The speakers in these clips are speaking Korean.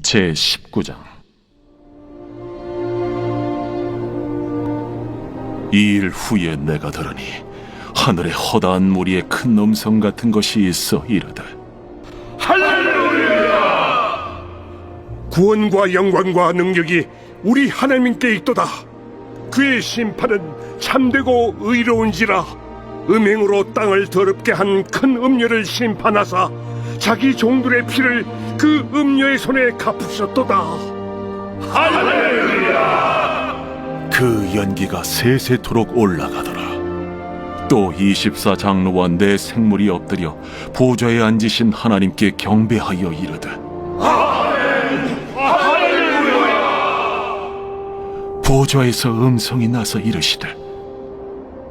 제19장. 이 일 후에 내가 들으니 하늘에 허다한 무리의 큰 음성 같은 것이 있어 이르되, 할렐루야! 구원과 영광과 능력이 우리 하나님께 있도다. 그의 심판은 참되고 의로운지라. 음행으로 땅을 더럽게 한 큰 음녀를 심판하사 자기 종들의 피를 그 음녀의 손에 갚으셨도다. 할렐루야! 그 연기가 세세토록 올라가더라. 또 24장로와 네 생물이 엎드려 보좌에 앉으신 하나님께 경배하여 이르되, 할렐루야! 보좌에서 음성이 나서 이르시되,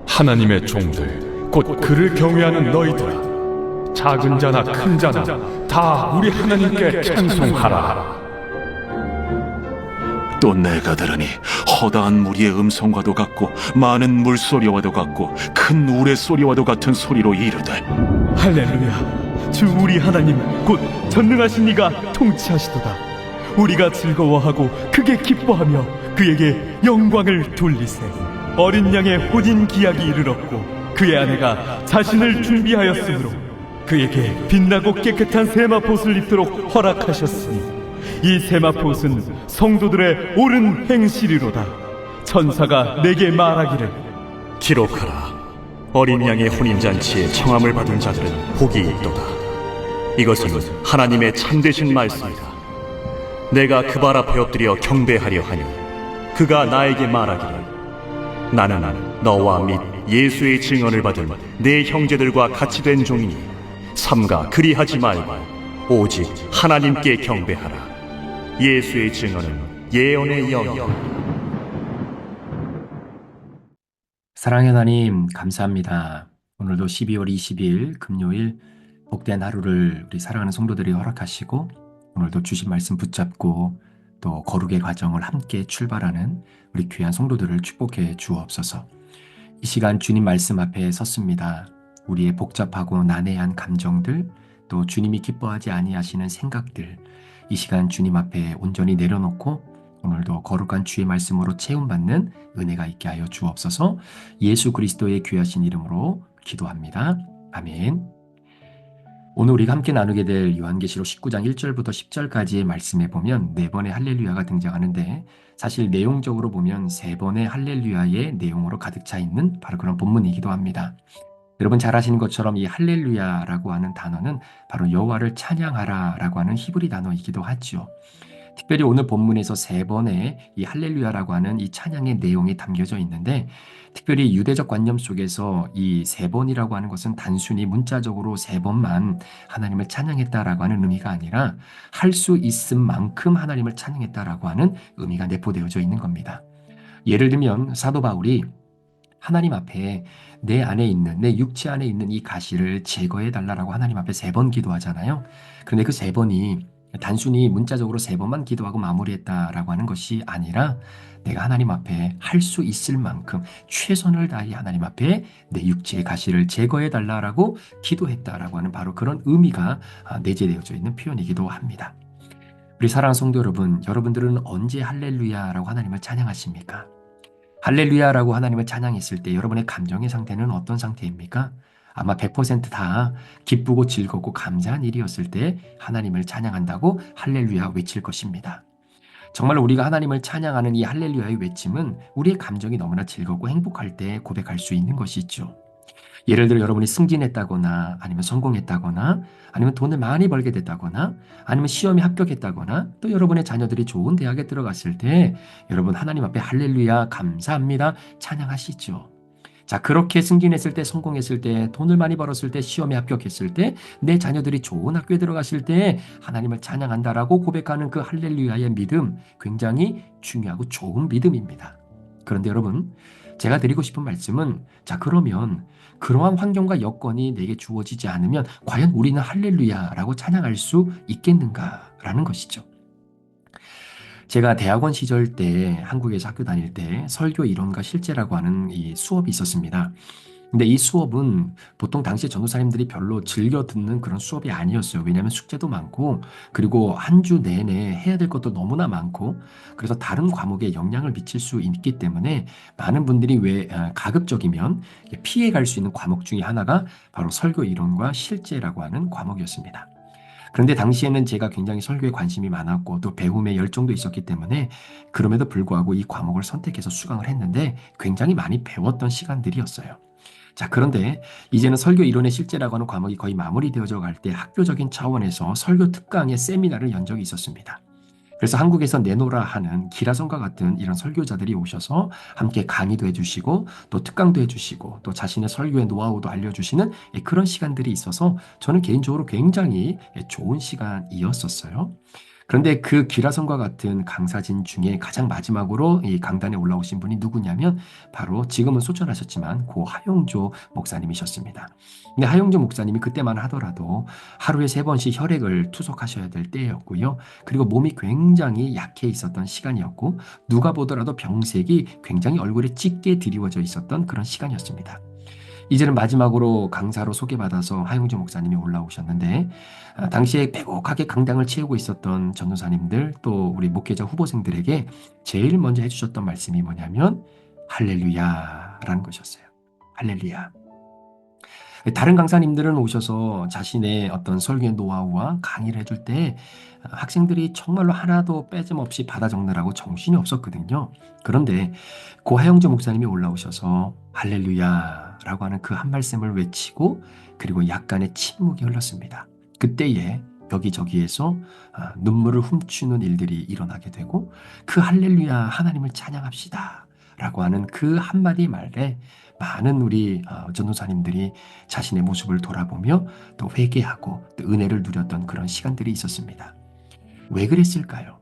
하나님의 종들 곧 그를 경외하는 너희들아, 작은 자나 큰 자나 다 우리 하나님께 찬송하라. 또 내가 들으니 허다한 무리의 음성과도 같고 많은 물소리와도 같고 큰 우레소리와도 같은 소리로 이르되, 할렐루야! 주 우리 하나님 곧 전능하신 이가 통치하시도다. 우리가 즐거워하고 크게 기뻐하며 그에게 영광을 돌리세. 어린 양의 혼인 기약이 이르렀고 그의 아내가 자신을 준비하였으므로 그에게 빛나고 깨끗한 세마포옷을 입도록 허락하셨으니 이 세마포옷은 성도들의 옳은 행실이로다. 천사가 내게 말하기를, 기록하라. 어린 양의 혼인잔치에 청함을 받은 자들은 복이 있도다. 이것은 하나님의 참되신 말씀이다. 내가 그 발 앞에 엎드려 경배하려 하니 그가 나에게 말하기를, 나는 너와 및 예수의 증언을 받은 내 형제들과 같이 된 종이니 삼가 그리하지 말고 오직 하나님께 경배하라. 예수의 증언은 예언의 영이다. 사랑의 하나님, 감사합니다. 오늘도 12월 20일 금요일 복된 하루를 우리 사랑하는 성도들이 허락하시고 오늘도 주신 말씀 붙잡고 또 거룩의 과정을 함께 출발하는 우리 귀한 성도들을 축복해 주옵소서. 이 시간 주님 말씀 앞에 섰습니다. 우리의 복잡하고 난해한 감정들, 또 주님이 기뻐하지 아니하시는 생각들, 이 시간 주님 앞에 온전히 내려놓고 오늘도 거룩한 주의 말씀으로 채움받는 은혜가 있게 하여 주옵소서. 예수 그리스도의 귀하신 이름으로 기도합니다. 아멘. 오늘 우리가 함께 나누게 될 요한계시록 19장 1절부터 10절까지의 말씀에 보면 4번의 할렐루야가 등장하는데, 사실 내용적으로 보면 3번의 할렐루야의 내용으로 가득 차 있는 바로 그런 본문이기도 합니다. 여러분 잘 아시는 것처럼 이 할렐루야라고 하는 단어는 바로 여호와를 찬양하라 라고 하는 히브리 단어이기도 하죠. 특별히 오늘 본문에서 3번의 이 할렐루야라고 하는 이 찬양의 내용이 담겨져 있는데, 특별히 유대적 관념 속에서 이 3번이라고 하는 것은 단순히 문자적으로 3번만 하나님을 찬양했다라고 하는 의미가 아니라 할 수 있음 만큼 하나님을 찬양했다라고 하는 의미가 내포되어져 있는 겁니다. 예를 들면 사도 바울이 하나님 앞에 내 안에 있는, 내 육체 안에 있는 이 가시를 제거해 달라고 하나님 앞에 3번 기도하잖아요. 그런데 그 3번이 단순히 문자적으로 3번만 기도하고 마무리했다라고 하는 것이 아니라 내가 하나님 앞에 할 수 있을 만큼 최선을 다해 하나님 앞에 내 육체의 가시를 제거해 달라고 기도했다라고 하는 바로 그런 의미가 내재되어져 있는 표현이기도 합니다. 우리 사랑하는 성도 여러분, 여러분들은 언제 할렐루야라고 하나님을 찬양하십니까? 할렐루야라고 하나님을 찬양했을 때 여러분의 감정의 상태는 어떤 상태입니까? 아마 100% 기쁘고 즐겁고 감사한 일이었을 때 하나님을 찬양한다고 할렐루야 외칠 것입니다. 정말 우리가 하나님을 찬양하는 이 할렐루야의 외침은 우리의 감정이 너무나 즐겁고 행복할 때 고백할 수 있는 것이죠. 예를 들어 여러분이 승진했다거나 아니면 성공했다거나 아니면 돈을 많이 벌게 됐다거나 아니면 시험에 합격했다거나 또 여러분의 자녀들이 좋은 대학에 들어갔을 때 여러분 하나님 앞에 할렐루야 감사합니다 찬양하시죠. 자, 그렇게 승진했을 때, 성공했을 때, 돈을 많이 벌었을 때, 시험에 합격했을 때, 내 자녀들이 좋은 학교에 들어갔을 때 하나님을 찬양한다라고 고백하는 그 할렐루야의 믿음, 굉장히 중요하고 좋은 믿음입니다. 그런데 여러분, 제가 드리고 싶은 말씀은, 자, 그러면 그러한 환경과 여건이 내게 주어지지 않으면 과연 우리는 할렐루야라고 찬양할 수 있겠는가라는 것이죠. 제가 대학원 시절 때 한국에서 학교 다닐 때 설교 이론과 실제라고 하는 이 수업이 있었습니다. 근데 이 수업은 보통 당시 전도사님들이 별로 즐겨 듣는 그런 수업이 아니었어요. 왜냐하면 숙제도 많고, 그리고 한 주 내내 해야 될 것도 너무나 많고, 그래서 다른 과목에 영향을 미칠 수 있기 때문에 많은 분들이 왜 가급적이면 피해 갈 수 있는 과목 중에 하나가 바로 설교 이론과 실제라고 하는 과목이었습니다. 그런데 당시에는 제가 굉장히 설교에 관심이 많았고 또 배움에 열정도 있었기 때문에 그럼에도 불구하고 이 과목을 선택해서 수강을 했는데 굉장히 많이 배웠던 시간들이었어요. 자, 그런데 이제는 설교 이론의 실제라고 하는 과목이 거의 마무리되어져 갈 때 학교적인 차원에서 설교 특강의 세미나를 연 적이 있었습니다. 그래서 한국에서 내노라 하는 기라성과 같은 이런 설교자들이 오셔서 함께 강의도 해주시고 또 특강도 해주시고 또 자신의 설교의 노하우도 알려주시는 그런 시간들이 있어서 저는 개인적으로 굉장히 좋은 시간이었었어요. 그런데 그 기라성과 같은 강사진 중에 가장 마지막으로 이 강단에 올라오신 분이 누구냐면 바로 지금은 소천하셨지만 고 하용조 목사님이셨습니다. 근데 하용조 목사님이 그때만 하더라도 하루에 3번씩 혈액을 투석하셔야 될 때였고요. 그리고 몸이 굉장히 약해 있었던 시간이었고 누가 보더라도 병색이 굉장히 얼굴에 짙게 드리워져 있었던 그런 시간이었습니다. 이제는 마지막으로 강사로 소개받아서 하용조 목사님이 올라오셨는데 당시에 빼곡하게 강당을 채우고 있었던 전도사님들 또 우리 목회자 후보생들에게 제일 먼저 해주셨던 말씀이 뭐냐면 할렐루야라는 것이었어요. 할렐루야. 다른 강사님들은 오셔서 자신의 어떤 설교의 노하우와 강의를 해줄 때 학생들이 정말로 하나도 빼짐없이 받아 적느라고 정신이 없었거든요. 그런데 고 하영조 목사님이 올라오셔서 할렐루야라고 하는 그 한 말씀을 외치고 그리고 약간의 침묵이 흘렀습니다. 그때에 여기저기에서 눈물을 훔치는 일들이 일어나게 되고 그 할렐루야 하나님을 찬양합시다 라고 하는 그 한마디 말에 많은 우리 전도사님들이 자신의 모습을 돌아보며 또 회개하고 또 은혜를 누렸던 그런 시간들이 있었습니다. 왜 그랬을까요?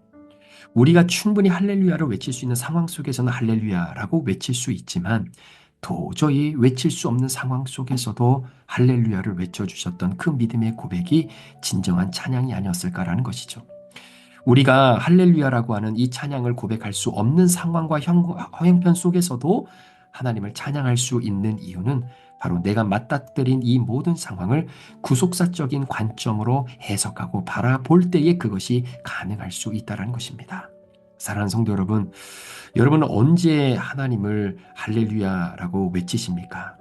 우리가 충분히 할렐루야를 외칠 수 있는 상황 속에서는 할렐루야라고 외칠 수 있지만 도저히 외칠 수 없는 상황 속에서도 할렐루야를 외쳐주셨던 그 믿음의 고백이 진정한 찬양이 아니었을까라는 것이죠. 우리가 할렐루야라고 하는 이 찬양을 고백할 수 없는 상황과 형편 속에서도 하나님을 찬양할 수 있는 이유는 바로 내가 맞닥뜨린 이 모든 상황을 구속사적인 관점으로 해석하고 바라볼 때에 그것이 가능할 수 있다는 것입니다. 사랑하는 성도 여러분, 여러분은 언제 하나님을 할렐루야라고 외치십니까?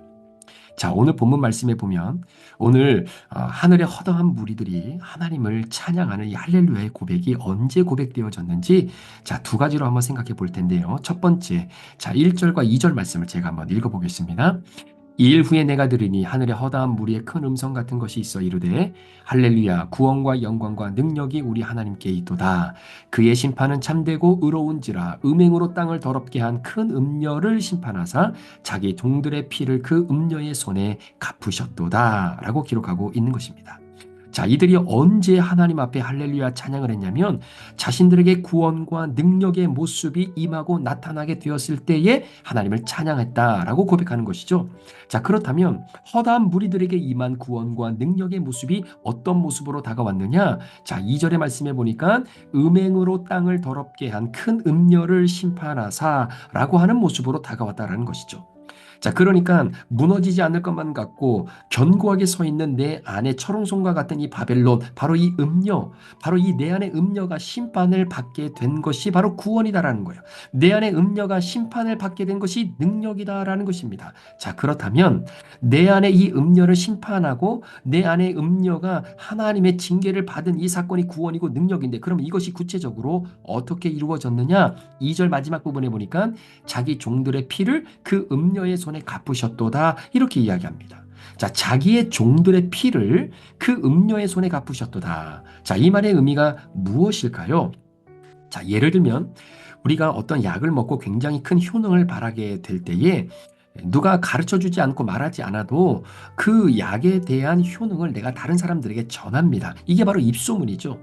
자, 오늘 본문 말씀에 보면 오늘 하늘의 허다한 무리들이 하나님을 찬양하는 이 할렐루야의 고백이 언제 고백되어졌는지 자, 2가지로 한번 생각해 볼 텐데요. 첫 번째, 자, 1절과 2절 말씀을 제가 한번 읽어보겠습니다. 이 일 후에 내가 들으니 하늘의 허다한 무리의 큰 음성 같은 것이 있어 이르되 할렐루야 구원과 영광과 능력이 우리 하나님께 있도다. 그의 심판은 참되고 의로운지라 음행으로 땅을 더럽게 한 큰 음녀를 심판하사 자기 종들의 피를 그 음녀의 손에 갚으셨도다 라고 기록하고 있는 것입니다. 자, 이들이 언제 하나님 앞에 할렐루야 찬양을 했냐면 자신들에게 구원과 능력의 모습이 임하고 나타나게 되었을 때에 하나님을 찬양했다라고 고백하는 것이죠. 자, 그렇다면 허다한 무리들에게 임한 구원과 능력의 모습이 어떤 모습으로 다가왔느냐? 자, 2절의 말씀에 보니까 음행으로 땅을 더럽게 한 큰 음녀를 심판하사라고 하는 모습으로 다가왔다라는 것이죠. 자, 그러니까 무너지지 않을 것만 같고 견고하게 서 있는 내 안에 철옹성과 같은 이 바벨론, 바로 이 음녀, 바로 이 내 안의 음녀가 심판을 받게 된 것이 바로 구원이다라는 거예요. 내 안의 음녀가 심판을 받게 된 것이 능력이다라는 것입니다. 자, 그렇다면 내 안에 이 음녀를 심판하고 내 안의 음녀가 하나님의 징계를 받은 이 사건이 구원이고 능력인데 그럼 이것이 구체적으로 어떻게 이루어졌느냐? 2절 마지막 부분에 보니까 자기 종들의 피를 그 음녀의 손에 갚으셨도다 이렇게 이야기합니다. 자, 자기의 종들의 피를 그 음녀의 손에 갚으셨도다. 자, 이 말의 의미가 무엇일까요? 자, 예를 들면 우리가 어떤 약을 먹고 굉장히 큰 효능을 발하게 될 때에 누가 가르쳐주지 않고 말하지 않아도 그 약에 대한 효능을 내가 다른 사람들에게 전합니다. 이게 바로 입소문이죠.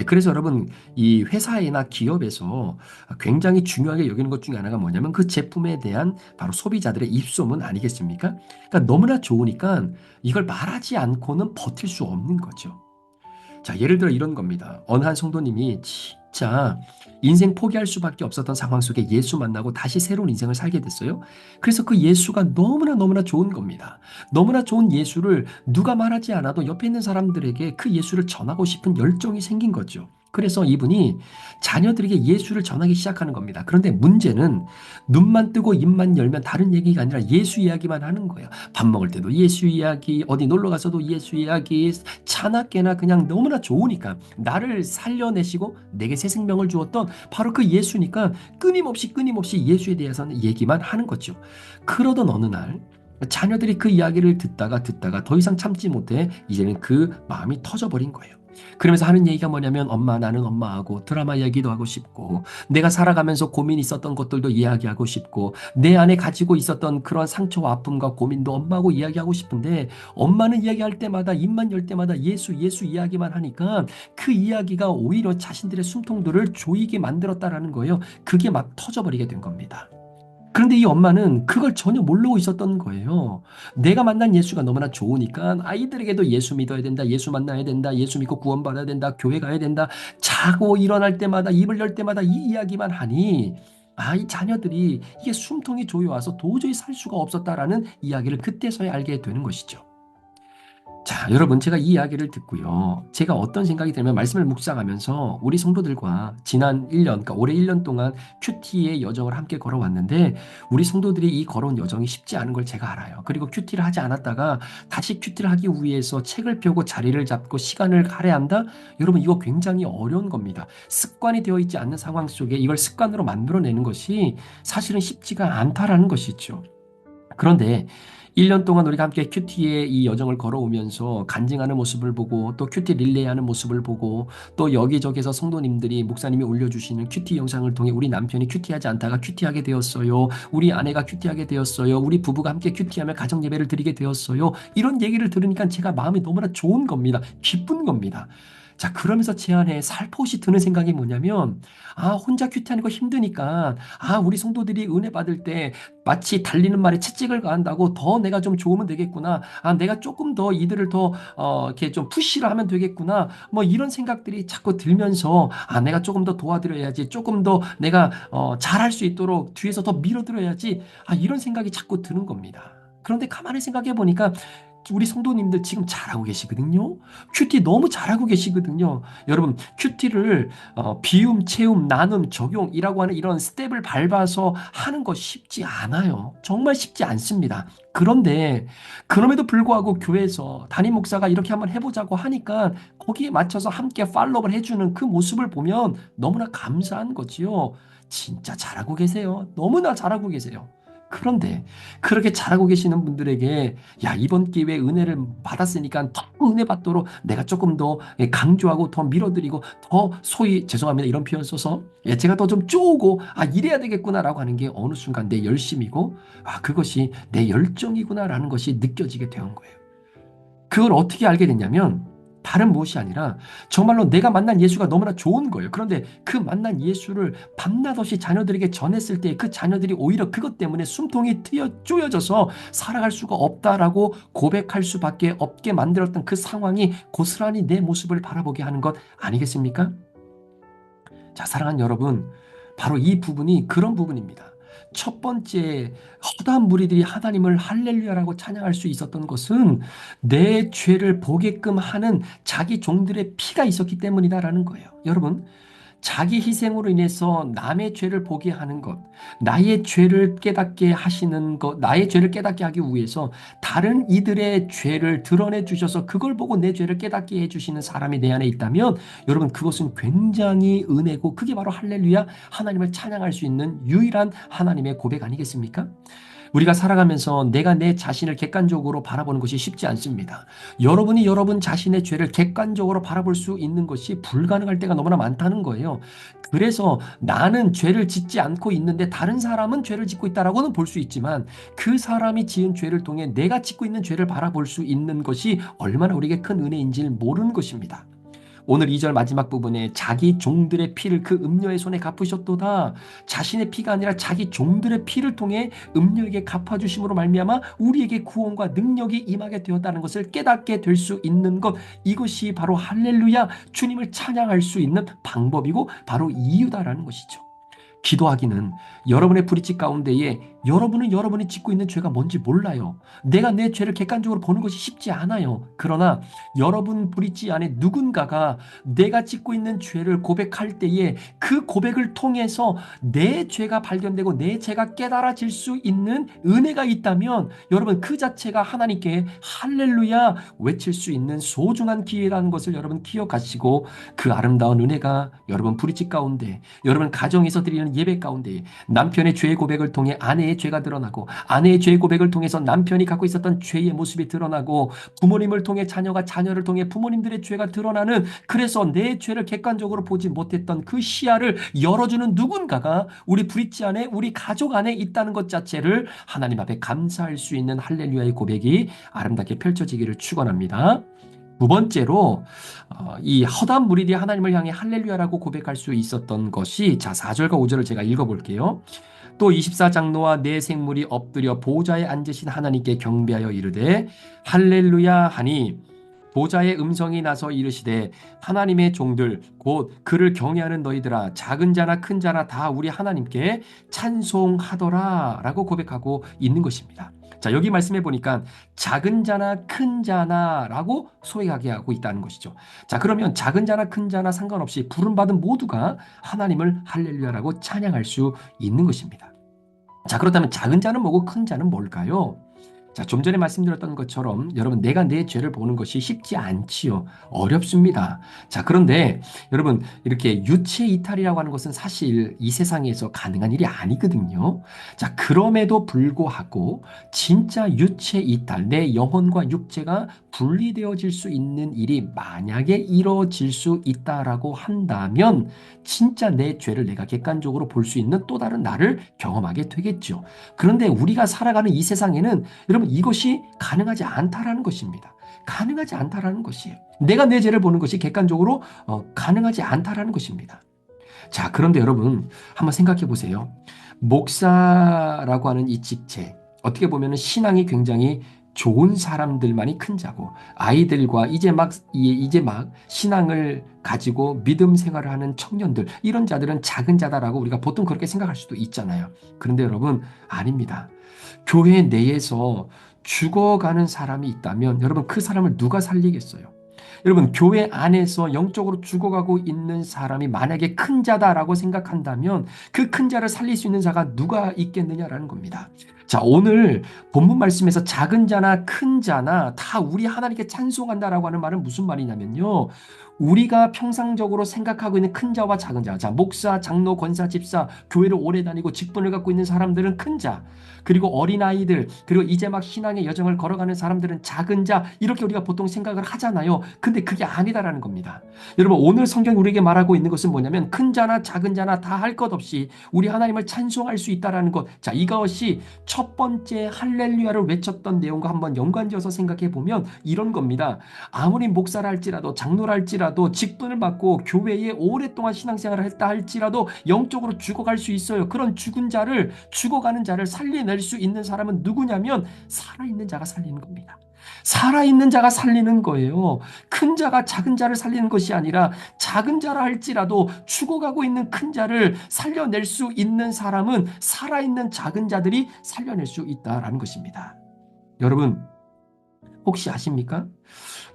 그래서 여러분 이 회사나 기업에서 굉장히 중요하게 여기는 것 중에 하나가 뭐냐면 그 제품에 대한 바로 소비자들의 입소문 아니겠습니까? 그러니까 너무나 좋으니까 이걸 말하지 않고는 버틸 수 없는 거죠. 자, 예를 들어 이런 겁니다. 어느 한 성도님이 진짜 인생 포기할 수밖에 없었던 상황 속에 예수 만나고 다시 새로운 인생을 살게 됐어요. 그래서 그 예수가 너무나 좋은 겁니다. 너무나 좋은 예수를 누가 말하지 않아도 옆에 있는 사람들에게 그 예수를 전하고 싶은 열정이 생긴 거죠. 그래서 이분이 자녀들에게 예수를 전하기 시작하는 겁니다. 그런데 문제는 눈만 뜨고 입만 열면 다른 얘기가 아니라 예수 이야기만 하는 거예요. 밥 먹을 때도 예수 이야기, 어디 놀러 가서도 예수 이야기, 차나깨나 그냥 너무나 좋으니까 나를 살려내시고 내게 새 생명을 주었던 바로 그 예수니까 끊임없이 예수에 대해서는 얘기만 하는 거죠. 그러던 어느 날 자녀들이 그 이야기를 듣다가 더 이상 참지 못해 이제는 그 마음이 터져버린 거예요. 그러면서 하는 얘기가 뭐냐면 나는 엄마하고 드라마 이야기도 하고 싶고 내가 살아가면서 고민 있었던 것들도 이야기하고 싶고 내 안에 가지고 있었던 그런 상처와 아픔과 고민도 엄마하고 이야기하고 싶은데 엄마는 이야기할 때마다 입만 열 때마다 예수 이야기만 하니까 그 이야기가 오히려 자신들의 숨통들을 조이게 만들었다라는 거예요. 그게 막 터져버리게 된 겁니다. 그런데 이 엄마는 그걸 전혀 모르고 있었던 거예요. 내가 만난 예수가 너무나 좋으니까 아이들에게도 예수 믿어야 된다, 예수 만나야 된다, 예수 믿고 구원받아야 된다, 교회 가야 된다. 자고 일어날 때마다 입을 열 때마다 이 이야기만 하니 이 자녀들이 이게 숨통이 조여와서 도저히 살 수가 없었다라는 이야기를 그때서야 알게 되는 것이죠. 자, 여러분 제가 이 이야기를 듣고요. 제가 어떤 생각이 들면 말씀을 묵상하면서 우리 성도들과 지난 1년, 그러니까 올해 1년 동안 큐티의 여정을 함께 걸어왔는데 우리 성도들이 이 걸어온 여정이 쉽지 않은 걸 제가 알아요. 그리고 큐티를 하지 않았다가 다시 큐티를 하기 위해서 책을 펴고 자리를 잡고 시간을 할애한다? 여러분 이거 굉장히 어려운 겁니다. 습관이 되어 있지 않는 상황 속에 이걸 습관으로 만들어내는 것이 사실은 쉽지가 않다라는 것이죠. 그런데 1년 동안 우리가 함께 큐티의 이 여정을 걸어오면서 간증하는 모습을 보고 또 큐티 릴레이하는 모습을 보고 또 여기저기서 성도님들이 목사님이 올려주시는 큐티 영상을 통해 우리 남편이 큐티하지 않다가 큐티하게 되었어요. 우리 아내가 큐티하게 되었어요. 우리 부부가 함께 큐티하며 가정 예배를 드리게 되었어요. 이런 얘기를 들으니까 제가 마음이 너무나 좋은 겁니다. 기쁜 겁니다. 자, 그러면서 제 안에 살포시 드는 생각이 뭐냐면 혼자 큐티하는 거 힘드니까 우리 성도들이 은혜 받을 때 마치 달리는 말에 채찍을 가한다고 더 내가 좀 좋으면 되겠구나. 내가 조금 더 이들을 더 이렇게 좀 푸시를 하면 되겠구나. 뭐 이런 생각들이 자꾸 들면서 내가 조금 더 도와드려야지. 조금 더 내가 잘할 수 있도록 뒤에서 더 밀어드려야지. 이런 생각이 자꾸 드는 겁니다. 그런데 가만히 생각해 보니까 우리 성도님들 지금 잘하고 계시거든요. 큐티 너무 잘하고 계시거든요. 여러분 큐티를 비움, 채움, 나눔, 적용이라고 하는 이런 스텝을 밟아서 하는 거 쉽지 않아요. 정말 쉽지 않습니다. 그런데 그럼에도 불구하고 교회에서 담임 목사가 이렇게 한번 해보자고 하니까 거기에 맞춰서 함께 팔로우를 해주는 그 모습을 보면 너무나 감사한 거지요. 진짜 잘하고 계세요. 너무나 잘하고 계세요. 그런데 그렇게 잘하고 계시는 분들에게 이번 기회에 은혜를 받았으니까 더 은혜 받도록 내가 조금 더 강조하고 더 밀어드리고 더 소위 죄송합니다 이런 표현 써서 제가 더 좀 쪼고 이래야 되겠구나라고 하는 게 어느 순간 내 열심이고 그것이 내 열정이구나라는 것이 느껴지게 된 거예요. 그걸 어떻게 알게 됐냐면 다른 무엇이 아니라 정말로 내가 만난 예수가 너무나 좋은 거예요. 그런데 그 만난 예수를 밤낮 없이 자녀들에게 전했을 때 그 자녀들이 오히려 그것 때문에 숨통이 쪼여져서 살아갈 수가 없다라고 고백할 수밖에 없게 만들었던 그 상황이 고스란히 내 모습을 바라보게 하는 것 아니겠습니까? 자, 사랑하는 여러분, 바로 이 부분이 그런 부분입니다. 첫 번째 허다한 무리들이 하나님을 할렐루야라고 찬양할 수 있었던 것은 내 죄를 보게끔 하는 자기 종들의 피가 있었기 때문이다라는 거예요. 여러분 자기 희생으로 인해서 남의 죄를 보게 하는 것, 나의 죄를 깨닫게 하시는 것, 나의 죄를 깨닫게 하기 위해서 다른 이들의 죄를 드러내 주셔서 그걸 보고 내 죄를 깨닫게 해주시는 사람이 내 안에 있다면 여러분 그것은 굉장히 은혜고 그게 바로 할렐루야 하나님을 찬양할 수 있는 유일한 하나님의 고백 아니겠습니까? 우리가 살아가면서 내가 내 자신을 객관적으로 바라보는 것이 쉽지 않습니다. 여러분이 여러분 자신의 죄를 객관적으로 바라볼 수 있는 것이 불가능할 때가 너무나 많다는 거예요. 그래서 나는 죄를 짓지 않고 있는데 다른 사람은 죄를 짓고 있다라고는 볼 수 있지만 그 사람이 지은 죄를 통해 내가 짓고 있는 죄를 바라볼 수 있는 것이 얼마나 우리에게 큰 은혜인지를 모르는 것입니다. 오늘 2절 마지막 부분에 자기 종들의 피를 그 음녀의 손에 갚으셨도다. 자신의 피가 아니라 자기 종들의 피를 통해 음녀에게 갚아주심으로 말미암아 우리에게 구원과 능력이 임하게 되었다는 것을 깨닫게 될 수 있는 것, 이것이 바로 할렐루야, 주님을 찬양할 수 있는 방법이고 바로 이유다라는 것이죠. 기도하기는 여러분의 브릿지 가운데에 여러분은 여러분이 짓고 있는 죄가 뭔지 몰라요. 내가 내 죄를 객관적으로 보는 것이 쉽지 않아요. 그러나 여러분 브릿지 안에 누군가가 내가 짓고 있는 죄를 고백할 때에 그 고백을 통해서 내 죄가 발견되고 내 죄가 깨달아질 수 있는 은혜가 있다면 여러분 그 자체가 하나님께 할렐루야 외칠 수 있는 소중한 기회라는 것을 여러분 기억하시고, 그 아름다운 은혜가 여러분 브릿지 가운데, 여러분 가정에서 드리는 예배 가운데 남편의 죄의 고백을 통해 아내의 죄가 드러나고, 아내의 죄의 고백을 통해서 남편이 갖고 있었던 죄의 모습이 드러나고, 부모님을 통해 자녀가 자녀를 통해 부모님들의 죄가 드러나는, 그래서 내 죄를 객관적으로 보지 못했던 그 시야를 열어주는 누군가가 우리 브릿지 안에, 우리 가족 안에 있다는 것 자체를 하나님 앞에 감사할 수 있는 할렐루야의 고백이 아름답게 펼쳐지기를 축원합니다. 두 번째로 이 허다한 무리들이 하나님을 향해 할렐루야라고 고백할 수 있었던 것이, 자 4절과 5절을 제가 읽어볼게요. 또 24장로와 네 생물이 엎드려 보좌에 앉으신 하나님께 경배하여 이르되 할렐루야 하니, 보좌의 음성이 나서 이르시되 하나님의 종들 곧 그를 경외하는 너희들아, 작은 자나 큰 자나 다 우리 하나님께 찬송하더라 라고 고백하고 있는 것입니다. 자, 여기 말씀해 보니까 작은 자나 큰 자나 라고 소개하게 하고 있다는 것이죠. 자, 그러면 작은 자나 큰 자나 상관없이 부름받은 모두가 하나님을 할렐루야라고 찬양할 수 있는 것입니다. 자, 그렇다면 작은 자는 뭐고 큰 자는 뭘까요? 자, 좀 전에 말씀드렸던 것처럼 여러분 내가 내 죄를 보는 것이 쉽지 않지요. 어렵습니다. 자, 그런데 여러분 이렇게 유체 이탈이라고 하는 것은 사실 이 세상에서 가능한 일이 아니거든요. 자, 그럼에도 불구하고 진짜 유체 이탈, 내 영혼과 육체가 분리되어질 수 있는 일이 만약에 이루어질 수 있다라고 한다면 진짜 내 죄를 내가 객관적으로 볼 수 있는 또 다른 나를 경험하게 되겠죠. 그런데 우리가 살아가는 이 세상에는 여러분 이것이 가능하지 않다라는 것입니다. 가능하지 않다라는 것이에요. 내가 내 죄를 보는 것이 객관적으로 가능하지 않다라는 것입니다. 자, 그런데 여러분 한번 생각해 보세요. 목사라고 하는 이 직책, 어떻게 보면 신앙이 굉장히 좋은 사람들만이 큰 자고, 아이들과 이제 막 신앙을 가지고 믿음 생활을 하는 청년들, 이런 자들은 작은 자다라고 우리가 보통 그렇게 생각할 수도 있잖아요. 그런데 여러분 아닙니다. 교회 내에서 죽어가는 사람이 있다면 여러분 그 사람을 누가 살리겠어요? 여러분 교회 안에서 영적으로 죽어가고 있는 사람이 만약에 큰 자다라고 생각한다면 그 큰 자를 살릴 수 있는 자가 누가 있겠느냐라는 겁니다. 자, 오늘 본문 말씀에서 작은 자나 큰 자나 다 우리 하나님께 찬송한다라고 하는 말은 무슨 말이냐면요, 우리가 평상적으로 생각하고 있는 큰 자와 작은 자, 자 목사, 장로, 권사, 집사, 교회를 오래 다니고 직분을 갖고 있는 사람들은 큰 자, 그리고 어린아이들, 그리고 이제 막 신앙의 여정을 걸어가는 사람들은 작은 자, 이렇게 우리가 보통 생각을 하잖아요. 근데 그게 아니다라는 겁니다. 여러분 오늘 성경이 우리에게 말하고 있는 것은 뭐냐면 큰 자나 작은 자나 다 할 것 없이 우리 하나님을 찬송할 수 있다라는 것. 자, 이것이 첫 번째 할렐루야를 외쳤던 내용과 한번 연관지어서 생각해 보면 이런 겁니다. 아무리 목사라 할지라도, 장로라 할지라도, 직분을 맡고 교회에 오랫동안 신앙생활을 했다 할지라도 영적으로 죽어갈 수 있어요. 그런 죽은 자를, 죽어가는 자를 살려낼 수 있는 사람은 누구냐면 살아있는 자가 살리는 겁니다. 살아있는 자가 살리는 거예요. 큰 자가 작은 자를 살리는 것이 아니라 작은 자라 할지라도 죽어가고 있는 큰 자를 살려낼 수 있는 사람은 살아있는 작은 자들이 살려낼 수 있다라는 것입니다. 여러분 혹시 아십니까?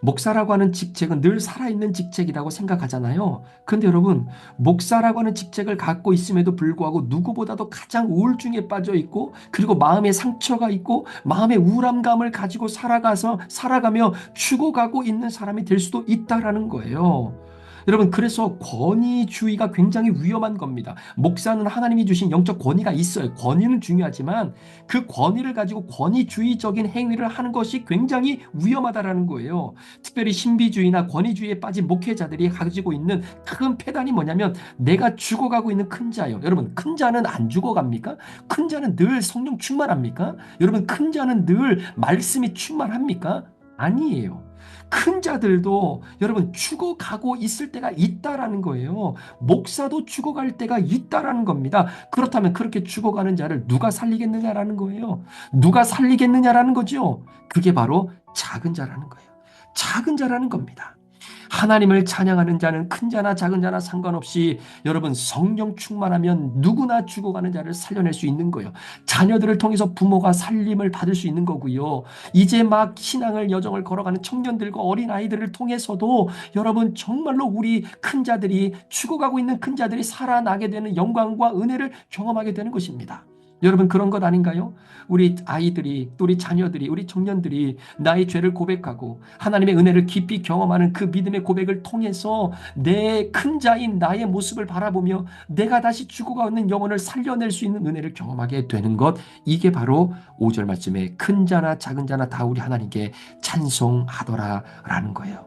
목사라고 하는 직책은 늘 살아있는 직책이라고 생각하잖아요. 그런데 여러분 목사라고 하는 직책을 갖고 있음에도 불구하고 누구보다도 가장 우울증에 빠져 있고, 그리고 마음에 상처가 있고 마음의 우울함감을 가지고 살아가며 죽어가고 있는 사람이 될 수도 있다라는 거예요. 여러분 그래서 권위주의가 굉장히 위험한 겁니다. 목사는 하나님이 주신 영적 권위가 있어요. 권위는 중요하지만 그 권위를 가지고 권위주의적인 행위를 하는 것이 굉장히 위험하다라는 거예요. 특별히 신비주의나 권위주의에 빠진 목회자들이 가지고 있는 큰 패단이 뭐냐면 내가 죽어가고 있는 큰 자예요. 여러분 큰 자는 안 죽어갑니까? 큰 자는 늘 성령 충만합니까? 여러분 큰 자는 늘 말씀이 충만합니까? 아니에요. 큰 자들도 여러분 죽어가고 있을 때가 있다라는 거예요. 목사도 죽어갈 때가 있다라는 겁니다. 그렇다면 그렇게 죽어가는 자를 누가 살리겠느냐라는 거예요. 누가 살리겠느냐라는 거죠. 그게 바로 작은 자라는 거예요. 작은 자라는 겁니다. 하나님을 찬양하는 자는 큰 자나 작은 자나 상관없이 여러분 성령 충만하면 누구나 죽어가는 자를 살려낼 수 있는 거예요. 자녀들을 통해서 부모가 살림을 받을 수 있는 거고요. 이제 막 신앙을 여정을 걸어가는 청년들과 어린아이들을 통해서도 여러분 정말로 우리 큰 자들이 죽어가고 있는 큰 자들이 살아나게 되는 영광과 은혜를 경험하게 되는 것입니다. 여러분 그런 것 아닌가요? 우리 아이들이, 또 우리 자녀들이, 우리 청년들이 나의 죄를 고백하고 하나님의 은혜를 깊이 경험하는 그 믿음의 고백을 통해서 내 큰 자인 나의 모습을 바라보며 내가 다시 죽어가고 있는 영혼을 살려낼 수 있는 은혜를 경험하게 되는 것, 이게 바로 5절 말씀에 큰 자나 작은 자나 다 우리 하나님께 찬송하더라라는 거예요.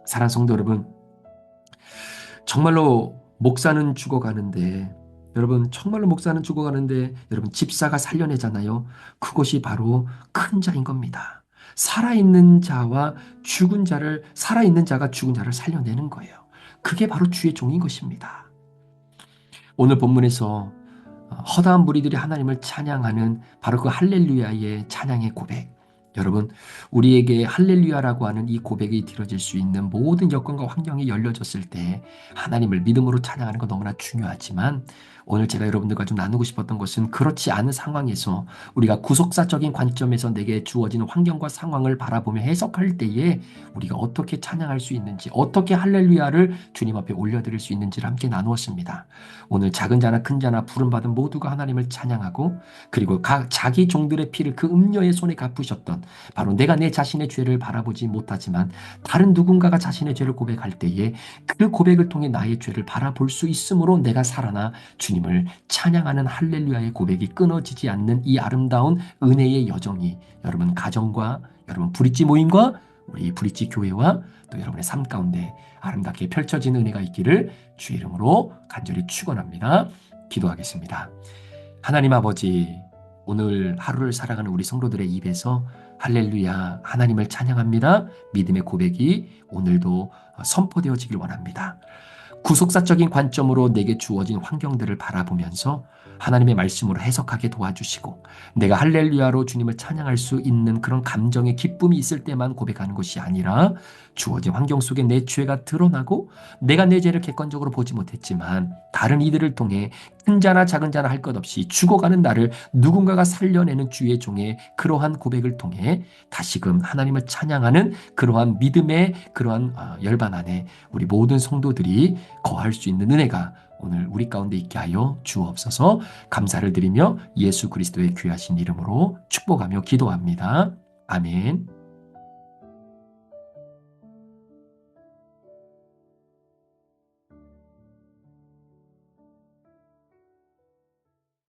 사랑하는 성도 여러분, 정말로 목사는 죽어가는데, 여러분 정말로 목사는 죽어가는데 여러분 집사가 살려내잖아요. 그것이 바로 큰 자인 겁니다. 살아있는 자와 죽은 자를, 살아있는 자가 죽은 자를 살려내는 거예요. 그게 바로 주의 종인 것입니다. 오늘 본문에서 허다한 무리들이 하나님을 찬양하는 바로 그 할렐루야의 찬양의 고백, 여러분 우리에게 할렐루야라고 하는 이 고백이 드려질 수 있는 모든 여건과 환경이 열려졌을 때 하나님을 믿음으로 찬양하는 건 너무나 중요하지만, 오늘 제가 여러분들과 좀 나누고 싶었던 것은 그렇지 않은 상황에서 우리가 구속사적인 관점에서 내게 주어지는 환경과 상황을 바라보며 해석할 때에 우리가 어떻게 찬양할 수 있는지, 어떻게 할렐루야를 주님 앞에 올려드릴 수 있는지를 함께 나누었습니다. 오늘 작은 자나 큰 자나 부름받은 모두가 하나님을 찬양하고, 그리고 자기 종들의 피를 그 음녀의 손에 갚으셨던, 바로 내가 내 자신의 죄를 바라보지 못하지만 다른 누군가가 자신의 죄를 고백할 때에 그 고백을 통해 나의 죄를 바라볼 수 있으므로 내가 살아나 주님을 찬양하는 할렐루야의 고백이 끊어지지 않는 이 아름다운 은혜의 여정이 여러분 가정과 여러분 브릿지 모임과 우리 브릿지 교회와 또 여러분의 삶 가운데 아름답게 펼쳐지는 은혜가 있기를 주의 이름으로 간절히 축원합니다. 기도하겠습니다. 하나님 아버지, 오늘 하루를 살아가는 우리 성도들의 입에서 할렐루야, 하나님을 찬양합니다, 믿음의 고백이 오늘도 선포되어지길 원합니다. 구속사적인 관점으로 내게 주어진 환경들을 바라보면서 하나님의 말씀으로 해석하게 도와주시고, 내가 할렐루야로 주님을 찬양할 수 있는 그런 감정의 기쁨이 있을 때만 고백하는 것이 아니라 주어진 환경 속에 내 죄가 드러나고 내가 내 죄를 객관적으로 보지 못했지만 다른 이들을 통해 큰 자나 작은 자나 할 것 없이 죽어가는 나를 누군가가 살려내는 주의 종의 그러한 고백을 통해 다시금 하나님을 찬양하는 그러한 믿음의 그러한 열반 안에 우리 모든 성도들이 거할 수 있는 은혜가 오늘 우리 가운데 있게 하여 주옵소서. 감사를 드리며 예수 그리스도의 귀하신 이름으로 축복하며 기도합니다. 아멘.